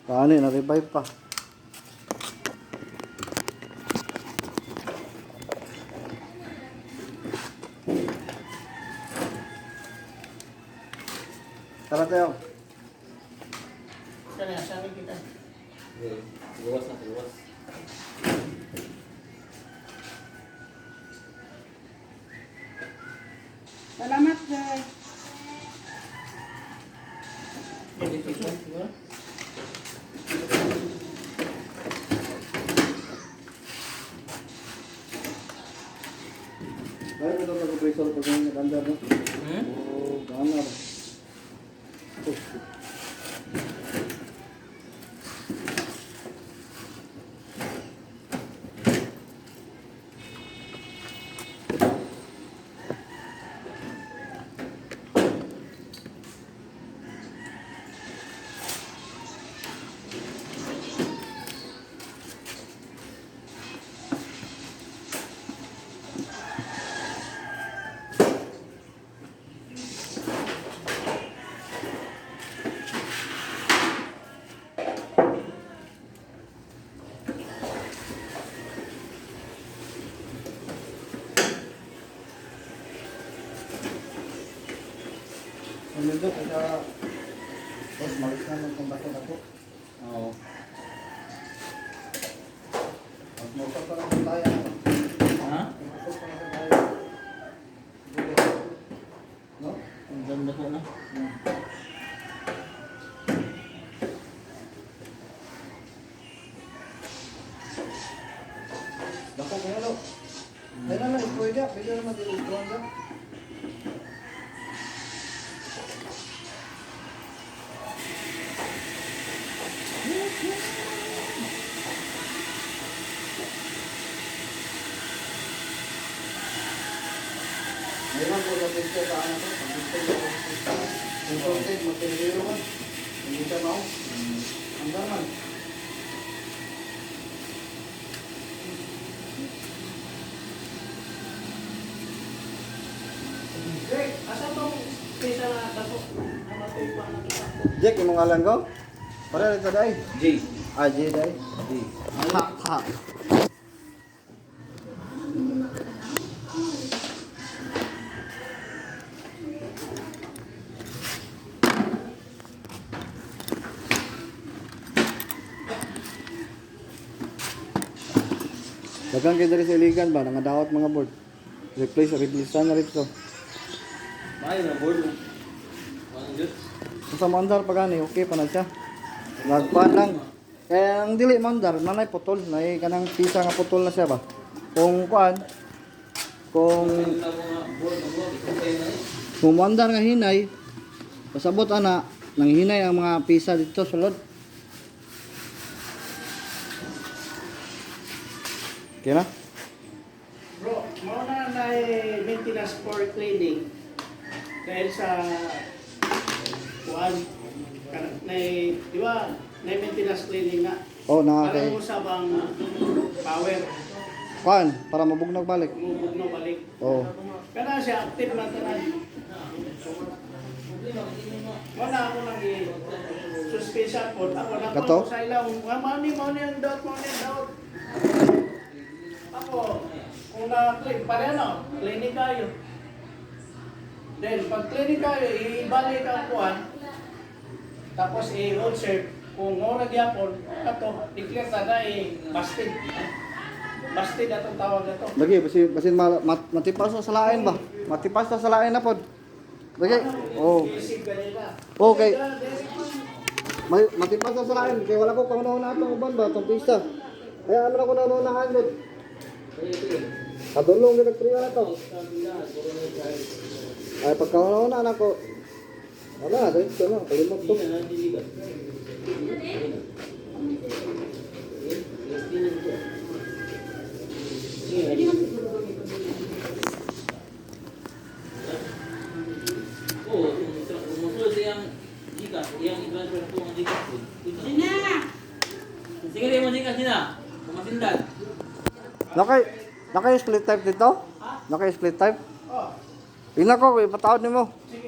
Paano yun? Na-revive pa. Tara tayo. Sabi kita. Luwas na, luwas. Salamat, guys. Dito siya, siguro. Baik, ito nag-presol pag yung nakanda mo. Hmm? Oo, gana ba? Ano ito? Kaya... Boss, malis na lang kung bakit ako. Oo. Magmukha pa lang tayo. Ha? Magmukha pa lang tayo. No? Ang ganda po na. Baka kaya lo. Kaya naman, pwede. Pwede naman din-ultron ka. Mayroon po sa picture sa ano to. Ang content, magpinigiro man. Hindi siya mao. Ang daman. Greg, asan tong pisa na tapo? Ang matuwa na ito. Jack, yung mga alam ko? Para rin sa day. J. Ah, J day. J. Ha, ha. Dagang kayo dari sa iligan ba? Nangadawat mga board. Replace na rito. Bahay na board mo. Walang Diyos. Kung sa mandar pa gani, okay pa na siya. Nagpan lang. Kaya ang dili mandar, manay putol. Nay kanang pisa nga putol na siya ba? Kung kuan, kung Ang tabo nga board na board. Ikumpay na eh. kung mandar nga hinay, pasabot ana, nang hinay ang mga pisa dito sulod. Okay na? Bro, mo na maintenance for cleaning. Dahil sa kuan di ba? Maintenance cleaning na. Oh, na Para kay mo sa bang power, kuan para mabugnog balik. mubugno balik. Oh. Kana siya active man tanan. Wala ako nang suspicion po. Ako na Kato? po sa ilaw. Mani ang doubt, mani ang doubt. Ako, kung na-click, pareho no, clinic kayo. Then, pag clinic kayo, ibalik ang kuhan. Tapos, i-observe. Kung mo nagyapon, ato, declare ka na, busted. Busted atong tawag na to. Lagi basin matipas sa lain ba? Matipas sa lain na pod. Lagi. Oh. Isip kanila. Okay. Matipas sa lain kay wala ko kaunaon na atong uban ba atong pista. Kaya ano na ko naunahan gud. Kadulong gyud nagpriya na to. Ay pagkaunaon na ako. Wala, dito na, kalimot to. Sige, mo Jika sina. Kumasindan. Nakay split type dito? Nakay split type? Oh, Ina ko, ipatawad nimo. sige.